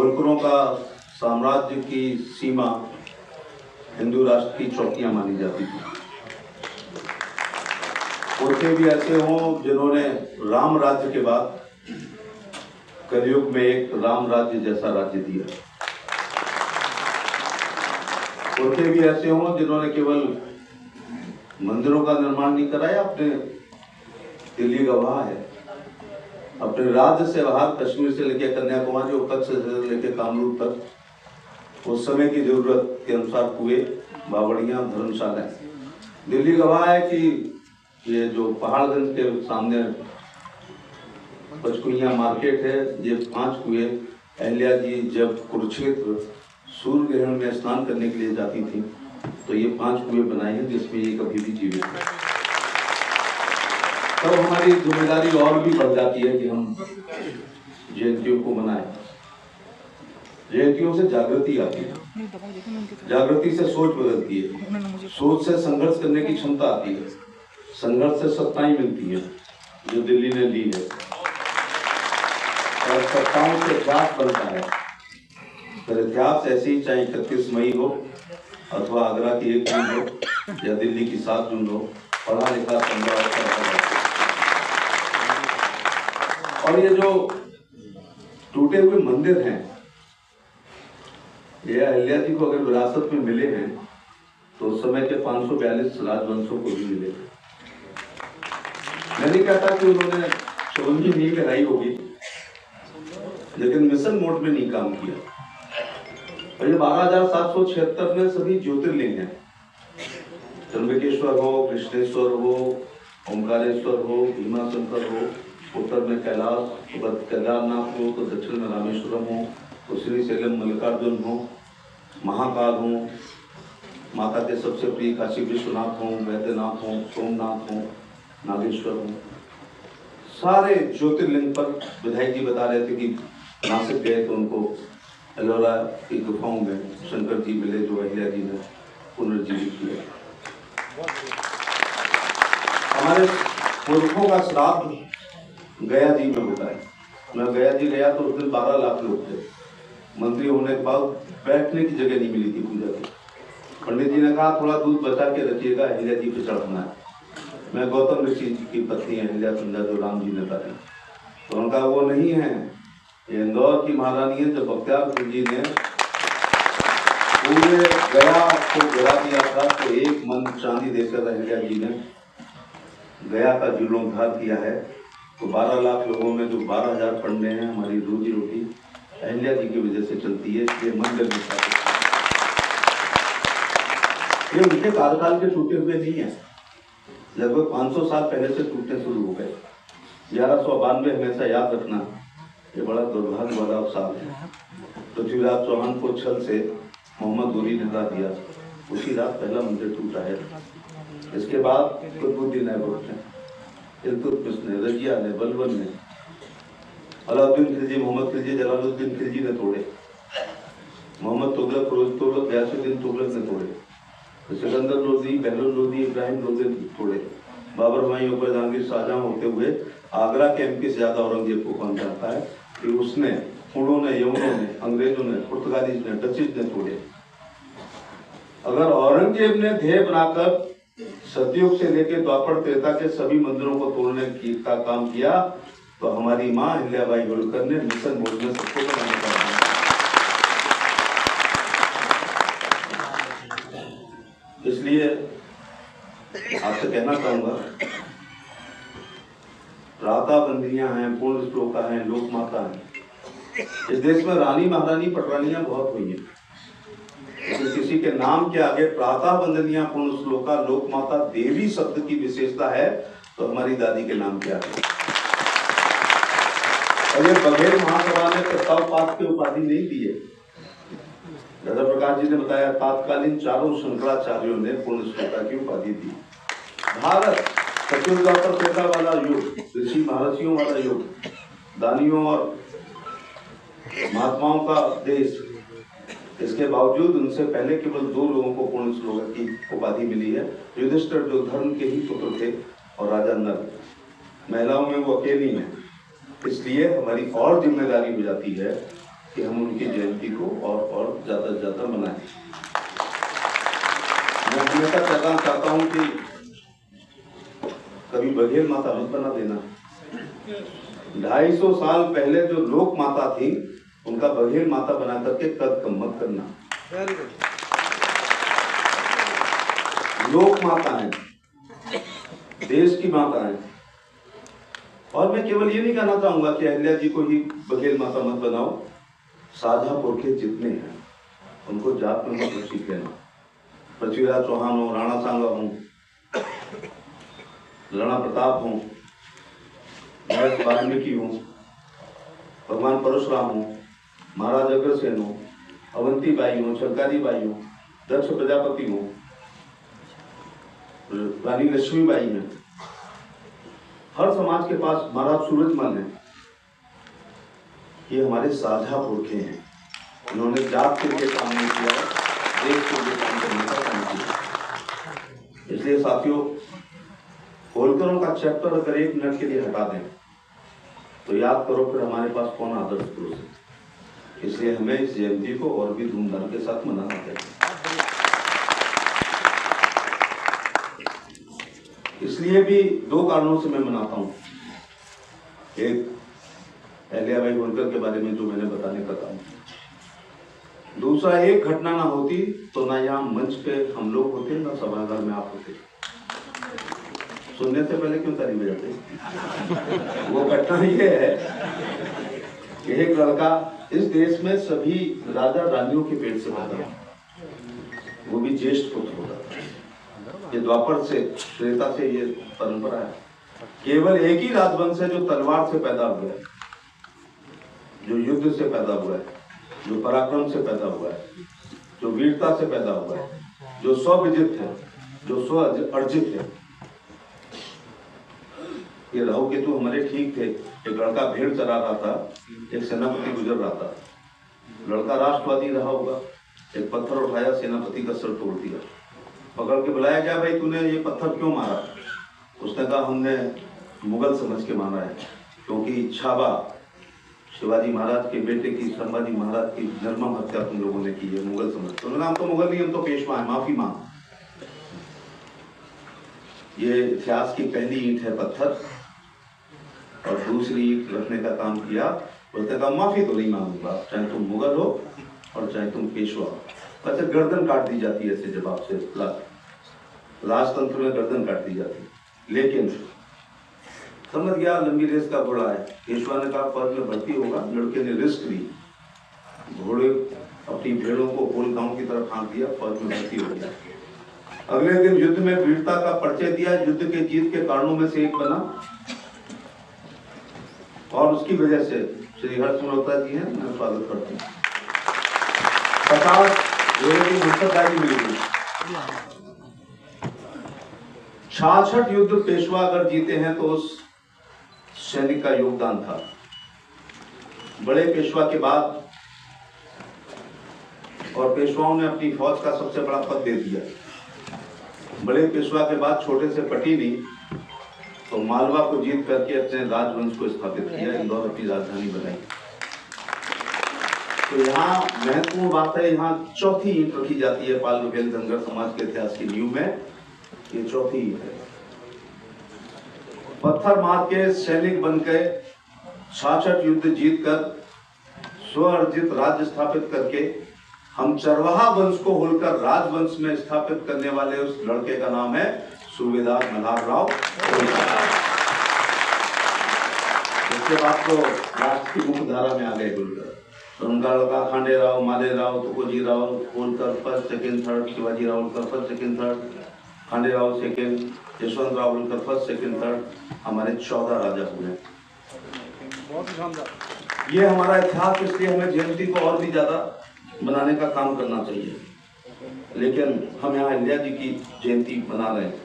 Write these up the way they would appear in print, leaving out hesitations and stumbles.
होलकरों का साम्राज्य की सीमा हिंदू राष्ट्र की चौकियां मानी जाती थी। उनके भी ऐसे हों जिन्होंने राम राज्य के बाद कलयुग में एक राम राज्य जैसा राज्य दिया। उनके भी ऐसे हों जिन्होंने केवल मंदिरों का निर्माण नहीं कराया, अपने दिल्ली गवाह है, अपने राज्य से बाहर कश्मीर से लेकर कन्याकुमारी और कच्छ से लेकर कामरूप तक उस समय की जरूरत के अनुसार कुएं, बावड़ियां, धर्मशालाएं। दिल्ली गवाह है कि ये जो पहाड़गंज के सामने पचकुइया मार्केट है, ये 5 कुएं अहिल्या जी जब कुरुक्षेत्र सूर्य ग्रहण में स्नान करने के लिए जाती थी तो ये 5 कुएं बनाए हैं जिसमें ये कभी भी जीवित है। तब हमारी जिम्मेदारी और भी बढ़ जाती है कि हम जयंतियों को मनाएं। जयंतियों से जागृति आती है, जागृति से सोच बदलती है, सोच से संघर्ष करने की क्षमता आती है, संघर्ष से सत्ताएं मिलती है जो दिल्ली ने ली है, और सत्ताओं से इतिहास बनता है। फिर इतिहास ऐसे ही, चाहे 31 मई हो अथवा आगरा की 1 जून हो या दिल्ली की 7 जून हो, पढ़ा लिखा समझा। और ये जो टूटे हुए मंदिर हैं, ये अहिल्या जी को अगर विरासत में मिले हैं तो उस समय के 542 राजवंशों को भी मिले। मैं नहीं कहता कि उन्होंने चौरंगी नींव लगाई होगी, लेकिन मिशन मोड में नहीं काम किया। और ये 12,776 में सभी ज्योतिर्लिंग हैं। त्र्यंबकेश्वर हो, कृष्णेश्वर हो, ओमकारेश्वर हो, भीमाशंकर हो, उत्तर में कैलाश, केदारनाथ हो, तो दक्षिण में रामेश्वरम हो, तो श्रीशैलम मल्लिकार्जुन हो, महाकाल हो, माता के सबसे प्रिय काशी विश्वनाथ हो, वैद्यनाथ हो, सोमनाथ हो, नागेश्वर हो। सारे ज्योतिर्लिंग पर विधायक जी बता रहे थे कि नासिक गए तो उनको एलोरा की गुफाओं में शंकर जी मिले जो अहिल्या जी ने पुनर्जीवित किया। हमारे पुरखों का श्राद्ध गया जी में होता है। मैं गया जी गया तो उस दिन 12 लाख लोग थे। मंत्री होने के बाद बैठने की जगह नहीं मिली थी पूजा की। पंडित जी ने कहा थोड़ा दूध बचा के रखिएगा, अहिल्या जी पे चढ़ाना है। मैं गौतम ऋषि जी की पत्नी अहिल्या सुंदर जो राम जी ने बताई, तो उनका वो नहीं है, ये इंदौर की महारानी है। जब बख्तियारपुर जी ने पूरे गया को गिरा दिया था तो 1 मन चांदी देकर अहिल्या जी ने गया का जीर्णोद्धार किया है। तो 12 लाख लोगों में जो 12,000 पंडे हैं, हमारी रोजी रोटी अहिल्या जी की वजह से चलती है। ये मंदिर में ये उनके कार्यकाल के टूटे हुए नहीं है, लगभग 500 साल पहले से टूटने शुरू हो गए। 1192 हमेशा याद रखना, ये बड़ा दुर्भाग्य वाला साल है। पृथ्वीराज चौहान को छल से मोहम्मद गोरी ने हरा दिया, उसी रात पहला मंदिर टूटा है। इसके बाद कुतुबुद्दीन ऐबक ने, इल्तुतमिश ने, रजिया ने, बलबन ने, अलाउद्दीन खिलजी, मोहम्मद खिलजी, जलालुद्दीन खिलजी ने तोड़े, मोहम्मद तुगलक, फिरोज तुगलक, गयासुद्दीन तुगलक ने तोड़े, सिकंदर लोदी, बहलुल लोदी, इब्राहिम लोदी ने तोड़े। बाबर हुमायूं, अकबर, जहांगीर, शाहजहां होते हुए आगरा के एमपी से ज्यादा औरंगजेब को कौन जानता है कि उसने, उन्होंने, यवनों ने, अंग्रेजों ने, पुर्तगालीज ने, डचीज ने तोड़े। अगर औरंगजेब ने ध्येय बनाकर सतयुग से लेकर द्वापर त्रेता के सभी मंदिरों को तोड़ने का काम किया, तो हमारी मां अहिल्याबाई होलकर ने मिशन मोड में सबको बनाने का काम किया। इसलिए आपसे कहना चाहूंगा, प्रातः बंदियां हैं, पूर्ण श्लोका हैं, लोक माता हैं। इस देश में रानी महारानी पटरानियां बहुत हुई हैं, लेकिन किसी के नाम के आगे प्रातः वंदनिया, पूर्ण श्लोका, लोक माता, देवी शब्द की विशेषता है तो हमारी दादी के नाम के आगे। और ये बघेल महासभा ने प्रस्ताव पाठ की उपाधि नहीं दी है। दादा प्रकाश जी ने बताया, तात्कालीन 4 शंकराचार्यों ने पूर्ण श्लोका की उपाधि दी। भारत चतुर्द्वापर त्रेता वाला युग, ऋषि महर्षियों वाला युग, दानियों और महात्माओं का देश, इसके बावजूद उनसे पहले केवल 2 लोगों को पूर्ण श्लोका की उपाधि मिली है। युधिष्ठिर जो धर्म के ही पुत्र थे, और राजा नल। महिलाओं में वो अकेली हैं। इसलिए हमारी और जिम्मेदारी हो जाती है कि हम उनकी जयंती को और ज़्यादा से ज़्यादा मनाएं। मैं हमेशा कहना चाहता हूँ कि कभी बघेल माता मत बना देना। 250 साल पहले जो लोक माता थी उनका बघेल माता बना करके कद कम मत करना। लोक माता है, देश की माता है। और मैं केवल ये नहीं कहना चाहूंगा कि अहिल्या जी को ही बघेल माता मत बनाओ। साझा पुरखे जितने हैं उनको जात में मत रसीद लेना। पृथ्वीराज चौहान हो, राणा सांगा हो, राणा प्रताप हो, महर्षि वाल्मीकि हो, भगवान परशुराम हो, महाराज अग्रसेन हो, अवंती बाई हो, चरकारी बाई हो, दक्ष प्रजापति हो, रानी लक्ष्मीबाई है। हर समाज के पास महाराज सूरजमल है। ये हमारे साझा पुरखे हैं। उन्होंने जात के लिए काम नहीं किया, देश के लिए काम करने का काम किया। इसलिए साथियों, होलकरों का चैप्टर अगर 1 मिनट के लिए हटा दें तो याद करो फिर हमारे पास कौन आदर्श पुरुष है। इसलिए हमें इस जयंती को और भी धूमधाम के साथ मनाना चाहिए। इसलिए भी 2 कारणों से मैं मनाता हूं। एक, अहिल्याबाई होलकर के बारे में जो मैंने बताने का काम। दूसरा, एक घटना ना होती तो ना यहाँ मंच पे हम लोग होते, ना सभागार में आप होते। सुनने से पहले क्यों ताली बजाते? वो घटना ये है कि एक लड़का इस देश में सभी राजा रानियों के पेट से पैदा, वो भी ज्येष्ठ पुत्र होता। ये द्वापर से, त्रेता से ये परंपरा है। केवल एक ही राजवंश है जो तलवार से पैदा हुआ है, जो युद्ध से पैदा हुआ है, जो पराक्रम से पैदा हुआ है, जो वीरता से पैदा हुआ है, जो स्वविजित है, जो स्व अर्जित है। ये राहु केतु हमारे ठीक थे। एक लड़का भेड़ चरा रहा था, एक सेनापति गुजर रहा था। लड़का राष्ट्रवादी रहा होगा, एक पत्थर उठाया, सेनापति का सर तोड़ दिया। पकड़ के बुलाया, क्या भाई तूने ये पत्थर क्यों मारा? उसने कहा हमने मुगल समझ के मारा है, क्योंकि छाबा शिवाजी महाराज के बेटे की, संभाजी महाराज की निर्मम हत्या तुम लोगों ने की है, मुगल समझ। तो उन्होंने, हम तो मुगल नहीं, हम तो पेशवा है, माफी मांग। ये इतिहास की पहली ईंट है पत्थर, और दूसरी ईंट रखने का काम किया। बोलते कहा माफी तो नहीं मांगूंगा, चाहे तुम मुगल हो और चाहे तुम पेशवा हो। अच्छा, गर्दन काट दी जाती है ऐसे जवाब से। राजतंत्र में गर्दन काट दी जाती है। लेकिन समझ गया लंबी रेस का घोड़ा है। पेशवा ने कहा फौज में भर्ती होगा। लड़के ने रिस्क ली, घोड़े अपनी भेड़ों को गोल गांव की तरफ हाँक दिया, फौज में भर्ती हो गया। अगले दिन युद्ध में वीरता का परिचय दिया, युद्ध के जीत के कारणों में से एक बना, और उसकी वजह से श्री हर्ष मल्होत्रा जी हैं, मैं स्वागत करता हूँ, 50 घोड़े की मुस्तैदी मिली। 66 युद्ध पेशवा अगर जीते हैं तो उस सैनिक का योगदान था। बड़े पेशवा के बाद, और पेशवाओं ने अपनी फौज का सबसे बड़ा पद दे दिया। बड़े पेशवा के बाद छोटे से पटी नहीं, तो मालवा को जीत करके अपने राजवंश को स्थापित किया, इंदौर अपनी राजधानी बनाई। तो यहाँ महत्वपूर्ण बात है, यहाँ चौथी ईंट रखी जाती है पाल बघेल धनगर समाज के इतिहास की नींव में। ये चौथी ईंट है। पत्थर मार के सैनिक बन के 66 युद्ध जीत कर स्व अर्जित राज्य स्थापित करके हम चरवाहा वंश को होलकर राजवंश में स्थापित करने वाले उस लड़के का नाम है सूबेदार मल्हारराव होलकर। इसके बाद तो राष्ट्र की मुख्य धारा में आ गए होलकर। तो उनका लड़का Khanderao, Malerao, Tukojirao Holkar first second third, Shivajirao Holkar first second third, Khanderao second, Yashwantrao Holkar first second third, हमारे 14 राजा हुए। बहुत शानदार। ये हमारा इतिहास, इसलिए हमें जयंती को और भी ज्यादा मनाने का काम करना चाहिए। लेकिन हम यहाँ अहिल्या जी की जयंती मना रहे हैं।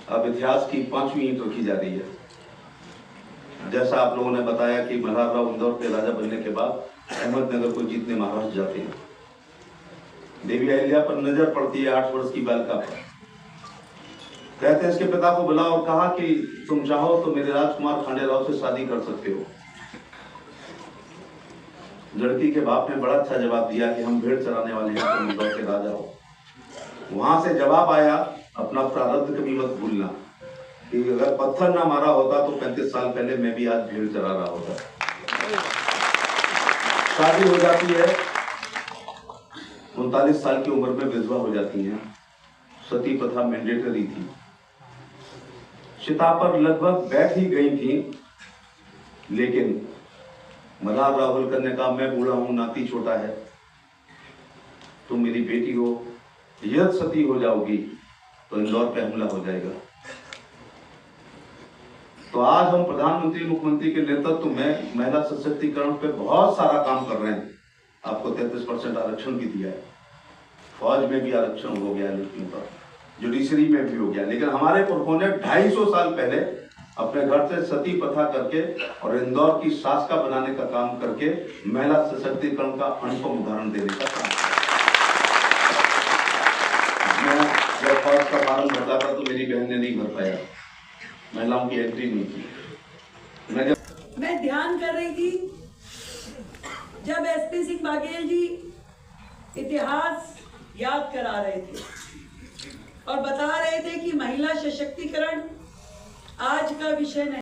अब इतिहास की 5वीं ईंट रखी जा रही है। जैसा आप लोगों ने बताया कि मल्हारराव इंदौर के राजा बनने के बाद अहमदनगर को जीतने महाराष्ट्र जाते हैं। देवी अहिल्या पर नजर पड़ती है 8 वर्ष की बालिका पर। कहते हैं इसके पिता को बुला और कहा कि तुम चाहो तो मेरे राजकुमार खांडेराव से शादी कर सकते हो। लड़की के बाप ने बड़ा अच्छा जवाब दिया कि हम भेड़ चराने वाले हैं, तुम इंदौर के राजा हो। वहां से जवाब आया, अपना प्रारब्ध कभी मत भूलना कि अगर पत्थर ना मारा होता तो 35 साल पहले मैं भी आज भेड़ चरा रहा होता। शादी हो जाती है, 39 साल की उम्र में विधवा हो जाती हैं। सती प्रथा मैंडेटरी थी। चिता पर लगभग बैठ ही गई थी, लेकिन मल्हार राहुल ने कहा, मैं बूढ़ा हूं, नाती छोटा है, तुम मेरी बेटी हो, यदि सती हो जाओगी तो इंदौर पे हमला हो जाएगा। तो आज हम प्रधानमंत्री मुख्यमंत्री के नेतृत्व में महिला सशक्तिकरण पे बहुत सारा काम कर रहे हैं। आपको 33% आरक्षण भी दिया है, फौज में भी आरक्षण हो गया लड़कियों का, जुडिशरी में भी हो गया। लेकिन हमारे पुरखों ने 250 साल पहले अपने घर से सती प्रथा करके और इंदौर की शासका बनाने का काम करके महिला सशक्तिकरण का अनुपम उदाहरण देने का काम किया। मैं जब फौज का फॉर्म भरता था तो मेरी बहन ने नहीं भर पाया, महिलाओं की एंट्री नहीं थी। मैं ध्यान कर रही थी जब एसपी सिंह बाघेल जी इतिहास याद करा रहे थे और बता रहे थे कि महिला सशक्तिकरण आज का विषय नहीं।